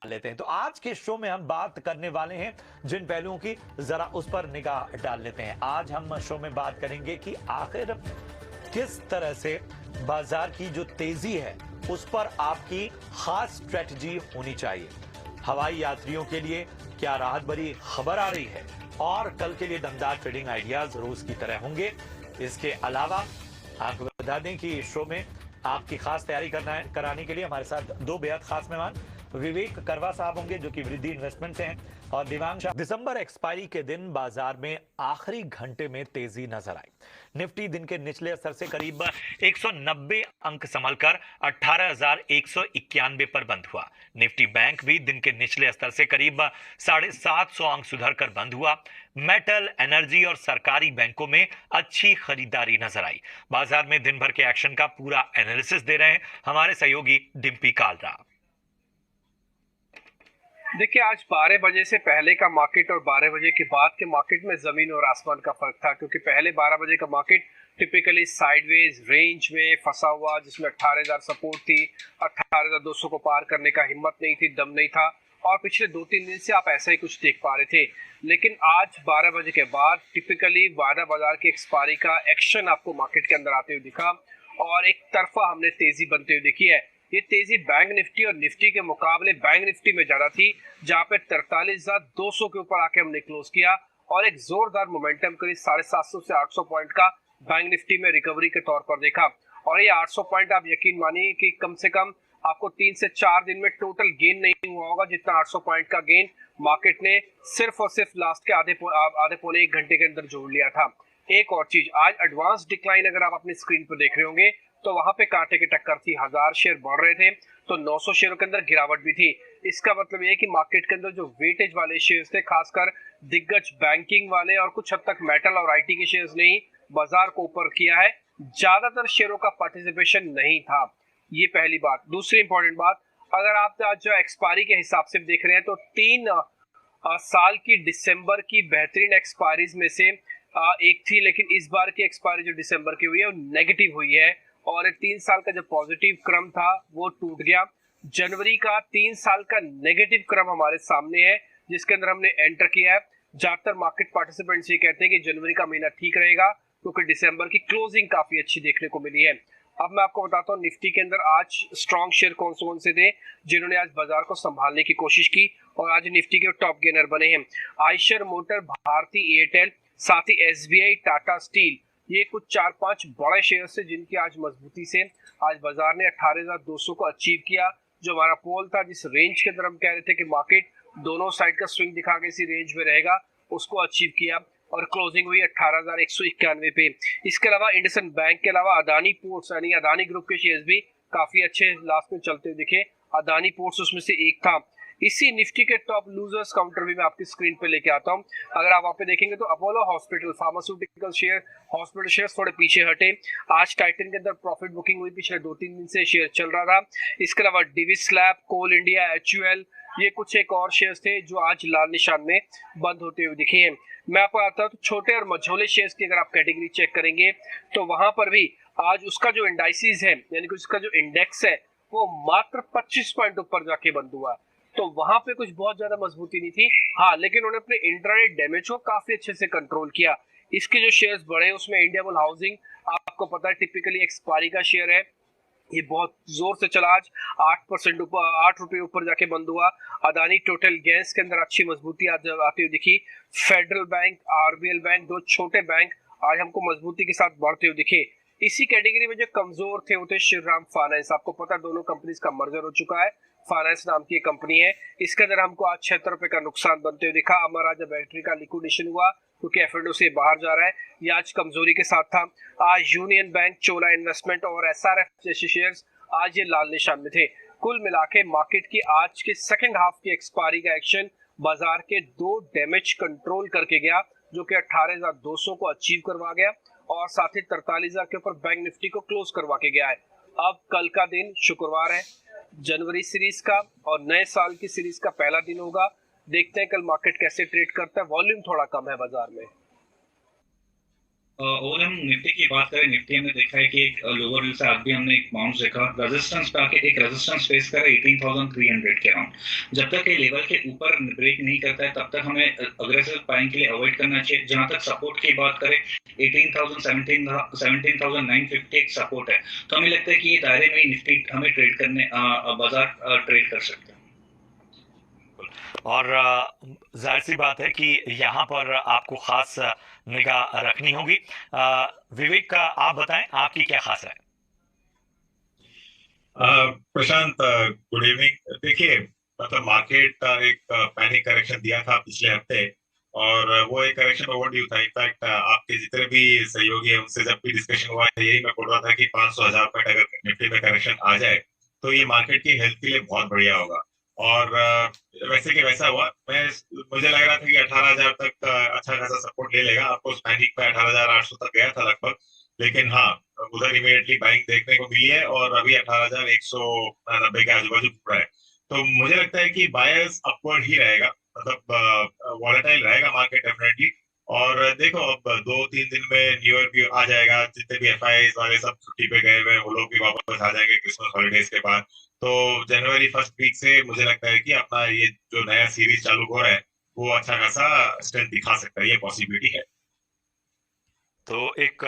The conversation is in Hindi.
लेते हैं। तो आज के शो में हम बात करने वाले हैं जिन पहलुओं की, जरा उस पर निगाह डाल लेते हैं। आज हम शो में बात करेंगे कि आखिर किस तरह से बाजार की जो तेजी है उस पर आपकी खास स्ट्रेटजी होनी चाहिए। हवाई यात्रियों के लिए क्या राहत भरी खबर आ रही है और कल के लिए दमदार ट्रेडिंग आइडियाज रोज की तरह होंगे। इसके अलावा आपको बता दें कि शो में आपकी खास तैयारी कराने के लिए हमारे साथ दो बेहद खास मेहमान विवेक करवा साहब होंगे जो कि वृद्धि इन्वेस्टमेंट से हैं, और दिव्यांश। दिसंबर एक्सपायरी के दिन बाजार में आखिरी घंटे में तेजी नजर आई। निफ्टी दिन के निचले स्तर से करीब 190 अंक संभलकर 18,191 पर बंद हुआ। निफ्टी बैंक भी दिन के निचले स्तर से करीब 750 अंक सुधरकर बंद हुआ। मेटल, एनर्जी और सरकारी बैंकों में अच्छी खरीदारी नजर आई। बाजार में दिन भर के एक्शन का पूरा एनालिसिस दे रहे हैं हमारे सहयोगी डिम्पी कालरा। देखिए, आज 12 बजे से पहले का मार्केट और 12 बजे के बाद के मार्केट में जमीन और आसमान का फर्क था, क्योंकि पहले 12 बजे का मार्केट टिपिकली साइडवेज रेंज में फंसा हुआ, जिसमें 18,000 सपोर्ट थी, 18,200 को पार करने का हिम्मत नहीं थी, दम नहीं था, और पिछले 2-3 दिन से आप ऐसा ही कुछ देख पा रहे थे। लेकिन आज 12 बजे के बाद टिपिकली वादा बाजार की एक्सपायरी का एक्शन आपको मार्केट के अंदर आते हुए दिखा और एक तरफा हमने तेजी बनते हुए देखी है। ये तेजी बैंक निफ्टी और निफ्टी के मुकाबले बैंक निफ्टी में ज्यादा थी, जहां पे 43,200 के ऊपर आके हमने क्लोज किया और एक जोरदार मोमेंटम करीब 750 से 800 पॉइंट का बैंक निफ्टी में रिकवरी के तौर पर देखा। और ये 800 पॉइंट आप यकीन मानिए कि कम से कम आपको 3 से 4 दिन में टोटल गेन नहीं हुआ होगा, जितना 800 पॉइंट का गेन मार्केट ने सिर्फ और सिर्फ लास्ट के आधे पौने 1 घंटे के अंदर जोड़ लिया था। एक और चीज, आज एडवांस डिक्लाइन अगर आप अपनी स्क्रीन पर देख रहे होंगे तो वहां पे कांटे की टक्कर थी। 1000 शेयर बढ़ रहे थे तो 900 शेयरों के अंदर गिरावट भी थी। इसका मतलब ये कि मार्केट के अंदर जो वेटेज वाले शेयर्स थे, खासकर दिग्गज बैंकिंग वाले और कुछ हद तक मेटल और आईटी के शेयर्स ने ही बाजार को ऊपर किया है। ज्यादातर शेयरों का पार्टिसिपेशन नहीं था। ये पहली बात। दूसरी इंपॉर्टेंट बात, अगर आप आज जो एक्सपायरी के हिसाब से देख रहे हैं तो 3 साल की दिसंबर की बेहतरीन एक्सपायरीज में से एक थी, लेकिन इस बार की एक्सपायरी जो दिसंबर की हुई है वो नेगेटिव हुई है और 3 साल का जो पॉजिटिव क्रम था वो टूट गया। जनवरी का 3 साल का नेगेटिव क्रम हमारे सामने है, जिसके अंदर हमने एंटर किया है। ज्यादातर मार्केट पार्टिसिपेंट्स ये कहते हैं कि जनवरी का महीना ठीक रहेगा, क्योंकि दिसंबर की क्लोजिंग काफी अच्छी देखने को मिली है। अब मैं आपको बताता हूँ निफ्टी के अंदर आज स्ट्रॉन्ग शेयर कौन से थे जिन्होंने आज बाजार को संभालने की कोशिश की और आज निफ्टी के टॉप गेनर बने हैं। आयशर मोटर, भारती एयरटेल, साथ ही एसबीआई, टाटा स्टील, ये कुछ 4-5 बड़े शेयर थे जिनकी आज मजबूती से आज बाजार ने 18,200 को अचीव किया। जो हमारा पोल था, जिस रेंज के अंदर हम कह रहे थे कि मार्केट दोनों साइड का स्विंग दिखा के इसी रेंज में रहेगा, उसको अचीव किया और क्लोजिंग हुई 18,191 पे। इसके अलावा इंडसन बैंक के अलावा अदानी पोर्ट्स यानी अदानी ग्रुप के शेयर्स भी काफी अच्छे लास्ट में चलते हुए दिखे। अदानी पोर्ट्स उसमें से एक था। इसी निफ्टी के टॉप लूजर्स काउंटर भी मैं आपकी स्क्रीन पे लेके आता हूं। अगर आप वहां पे देखेंगे तो Apollo hospital, pharmaceutical share, hospital share थोड़े पीछे हटे। आज टाइटन के अंदर प्रॉफिट बुकिंग हुई, पिछले 2-3 दिन से शेयर चल रहा था। इसके अलावा डिविस स्लैब, कोल इंडिया, एचयूएल, ये कुछ एक और शेयर्स थे जो आज लाल निशान में बंद होते हुए दिखे हैं। मैं आपको आता हूँ तो छोटे और मझोले शेयर्स की अगर आप कैटेगरी चेक करेंगे तो वहां पर भी आज उसका जो इंडाइसिस है यानी कि उसका जो इंडेक्स है वो मात्र 25 पॉइंट ऊपर जाके बंद हुआ। तो वहां पे कुछ बहुत ज्यादा मजबूती नहीं थी, हाँ, लेकिन उन्होंने अपने इंट्राडे डैमेज को काफी अच्छे से कंट्रोल किया। इसके जो शेयर्स बढ़े उसमें इंडियाबुल हाउसिंग, आपको पता है टिपिकली एक्सपायरी का शेयर है, ये बहुत जोर से चला, आज 8% ऊपर, 8 रुपए ऊपर जाके बंद हुआ। अदानी टोटल गैस के अंदर अच्छी मजबूती आज आती हुई दिखी। फेडरल बैंक, आरबीएल बैंक, दो छोटे बैंक आज हमको मजबूती के साथ बढ़ते हुए दिखे। इसी कैटेगरी में जो कमजोर थे वो थे श्रीराम फाइनेंस। आपको पता है दोनों कंपनीज का मर्जर हो चुका है, फाइनेंस नाम की कंपनी है। इसके अंदर हमको आज 76 रुपए का नुकसान बनते हुए दिखा। अमर राजा बैटरी का लिक्विडेशन हुआ क्योंकि एफएनओ से बाहर जा रहा है, ये आज कमजोरी के साथ था। आज यूनियन बैंक, चोला इन्वेस्टमेंट और एसआरएफ जैसे शेयर्स आज ये लाल निशान में थे। कुल मिला के मार्केट की आज के सेकंड हाफ की एक्सपायरी का एक्शन बाजार के 2 डैमेज कंट्रोल करके गया, जो कि 18,200 को अचीव करवा गया और साथ ही 43,000 के ऊपर बैंक निफ्टी को क्लोज करवा के गया है। अब कल का दिन शुक्रवार है, जनवरी सीरीज का और नए साल की सीरीज का पहला दिन होगा। देखते हैं कल मार्केट कैसे ट्रेड करता है। वॉल्यूम थोड़ा कम है बाजार में। और हम निफ्टी की बात करें, निफ्टी हमने देखा है कि एक लोअर व्यू से आज भी हमने एक बाउंस देखा, रेजिस्टेंस पे आके एक रेजिस्टेंस फेस करा 18,300 के अराउंड। जब तक ये लेवल के ऊपर ब्रेक नहीं करता है तब तक हमें अग्रेसिव बाइंग के लिए अवॉइड करना चाहिए। जहां तक सपोर्ट की बात करें, 17,950 एक सपोर्ट है, तो हमें लगता है कि ये दायरे में ही निफ्टी हमें ट्रेड करने बाजार ट्रेड कर सकते हैं। और जाहिर सी बात है कि यहाँ पर आपको खास निगाह रखनी होगी। विवेक का आप बताएं, आपकी क्या खास है? प्रशांत, गुड इवनिंग। देखिए, मतलब मार्केट का एक पैनिक करेक्शन दिया था पिछले हफ्ते, और वो एक करेक्शन ओवरड्यू था। इनफैक्ट आपके जितने भी सहयोगी हैं उनसे जब भी डिस्कशन हुआ, यही मैं बोल रहा था कि 500,000 तक अगर निफ्टी में करेक्शन आ जाए तो ये मार्केट की हेल्थ के लिए बहुत बढ़िया होगा। और वैसे कि वैसा हुआ। मुझे लग रहा था कि 18,000 तक अच्छा खासा सपोर्ट ले लेगा। आपको पैनिक पे 18,800 तक गया था लगभग, लेकिन हाँ, उधर इमीडिएटली बाइंग देखने को मिली है और अभी 18,190 के आजू बाजू घूम रहा है। तो मुझे लगता है कि बायर्स अपवर्ड ही रहेगा, मतलब वॉलेटाइल रहेगा मार्केट डेफिनेटली। और देखो, अब 2-3 दिन में न्यू ईयर भी आ जाएगा, जितने भी एफआईआई वाले सब छुट्टी पे गए हुए हैं वो लोग भी वापस आ जाएंगे क्रिसमस हॉलीडेज के बाद। तो जनवरी फर्स्ट वीक से मुझे लगता है कि अपना ये जो नया सीरीज चालू हो रहा है वो अच्छा खासा स्ट्रेंथ दिखा सकता है, ये पॉसिबिलिटी है। तो एक